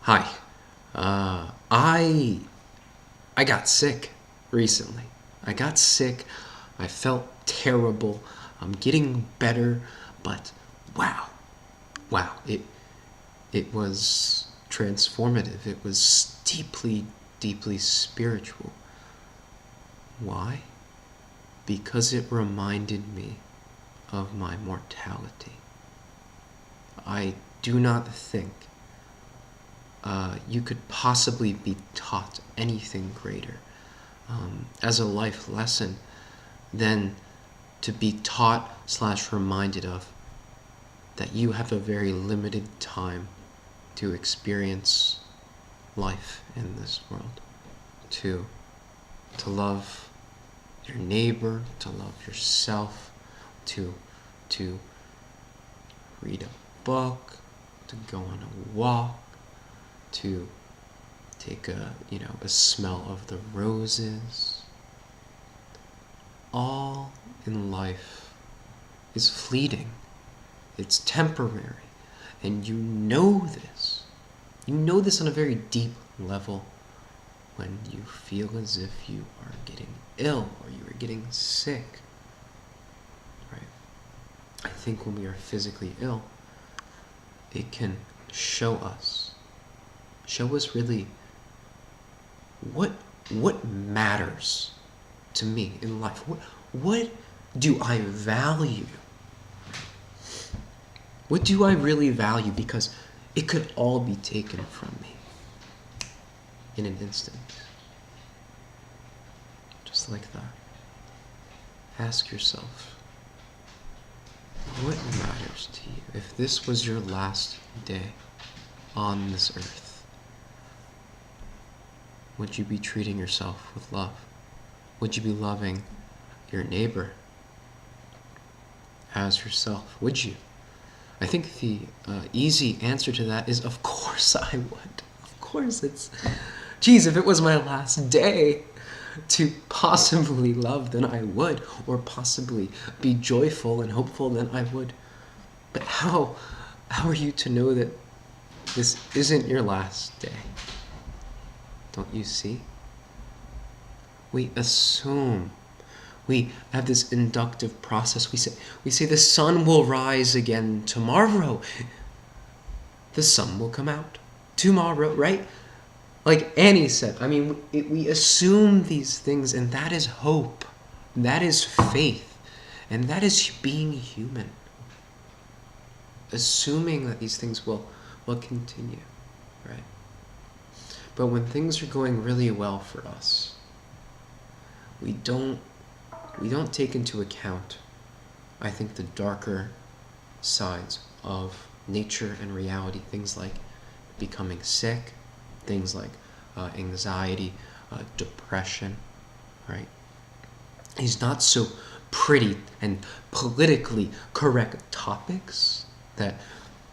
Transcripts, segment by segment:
Hi. I got sick recently. I got sick. I felt terrible. I'm getting better, but wow. Wow. It was transformative. It was deeply, deeply spiritual. Why? Because it reminded me of my mortality. I do not think you could possibly be taught anything greater as a life lesson than to be taught / reminded of that you have a very limited time to experience life in this world, to love your neighbor, to love yourself, to read a book, to go on a walk, to take a smell of the roses. All in life is fleeting. It's temporary. And you know this. You know this on a very deep level when you feel as if you are getting ill or you are getting sick. Right? I think when we are physically ill, it can show us really what matters to me in life. What do I value? What do I really value? Because it could all be taken from me in an instant. Just like that. Ask yourself, what matters to you? If this was your last day on this earth, would you be treating yourself with love? Would you be loving your neighbor as yourself? Would you? I think the easy answer to that is, of course I would. Of course it's... Geez, if it was my last day to possibly love, then I would. Or possibly be joyful and hopeful, then I would. But how are you to know that this isn't your last day? Don't you see? We assume. We have this inductive process. We say the sun will rise again tomorrow. The sun will come out tomorrow, right? Like Annie said, I mean, we assume these things, and that is hope. That is faith. And that is being human. Assuming that these things will continue, right? But when things are going really well for us, we don't take into account, I think, the darker sides of nature and reality. Things like becoming sick, things like anxiety, depression, right? These not so pretty and politically correct topics that,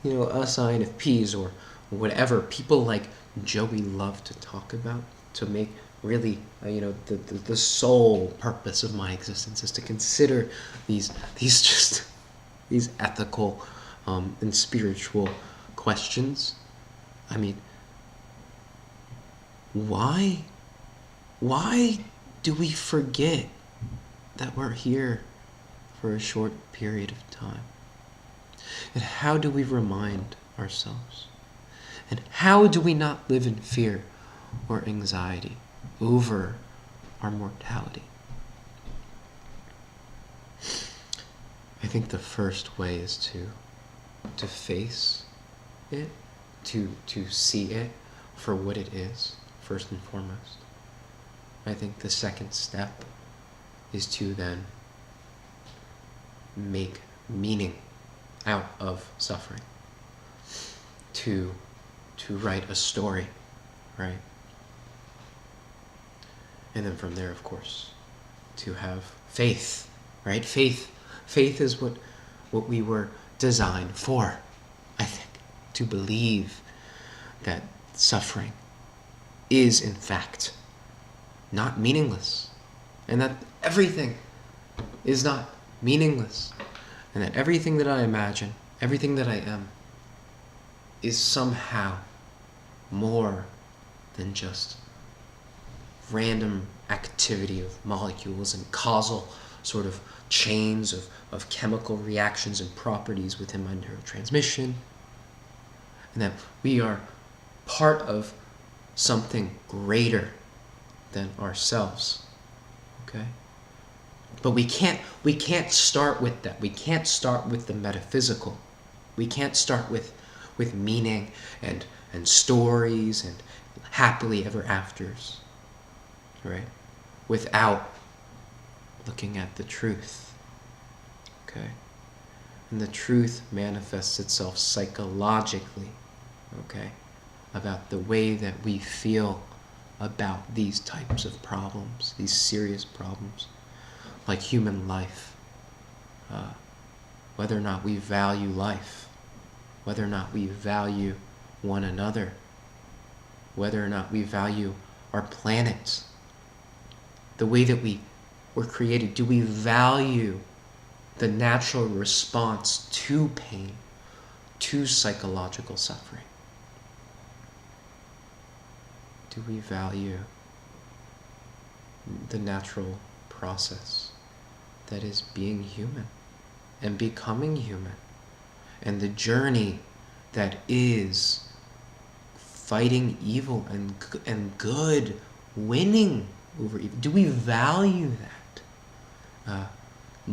us INFPs or whatever people like Joey love to talk about, to make really, the sole purpose of my existence is to consider these ethical and spiritual questions. I mean, why do we forget that we're here for a short period of time? And how do we remind ourselves? And how do we not live in fear or anxiety over our mortality? I think the first way is to face it, to see it for what it is, first and foremost. I think the second step is to then make meaning out of suffering, to write a story, right? And then from there, of course, to have faith, right? Faith is what we were designed for, I think, to believe that suffering is, in fact, not meaningless, and that everything is not meaningless, and that everything that I imagine, everything that I am, is somehow more than just random activity of molecules and causal sort of chains of chemical reactions and properties within my neurotransmission, and that we are part of something greater than ourselves. Okay? But we can't start with that. We can't start with the metaphysical. We can't start with meaning and stories and happily ever afters, right? Without looking at the truth. Okay? And the truth manifests itself psychologically, okay, about the way that we feel about these types of problems, these serious problems, like human life, whether or not we value life, whether or not we value one another, whether or not we value our planet, the way that we were created. Do we value the natural response to pain, to psychological suffering? Do we value the natural process that is being human and becoming human, and the journey that is fighting evil and good winning over evil? Do we value that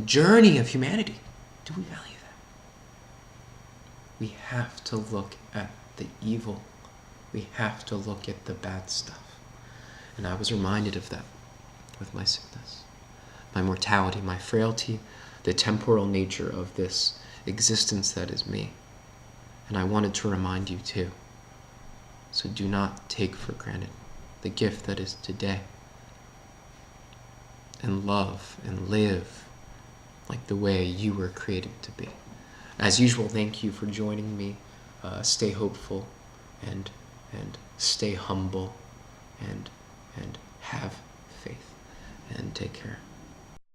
journey of humanity? Do we value that? We have to look at the evil. We have to look at the bad stuff. And I was reminded of that with my sickness, my mortality, my frailty, the temporal nature of this existence that is me. And I wanted to remind you too. So do not take for granted the gift that is today. And love and live like the way you were created to be. As usual, thank you for joining me. Stay hopeful and stay humble and have faith, and take care.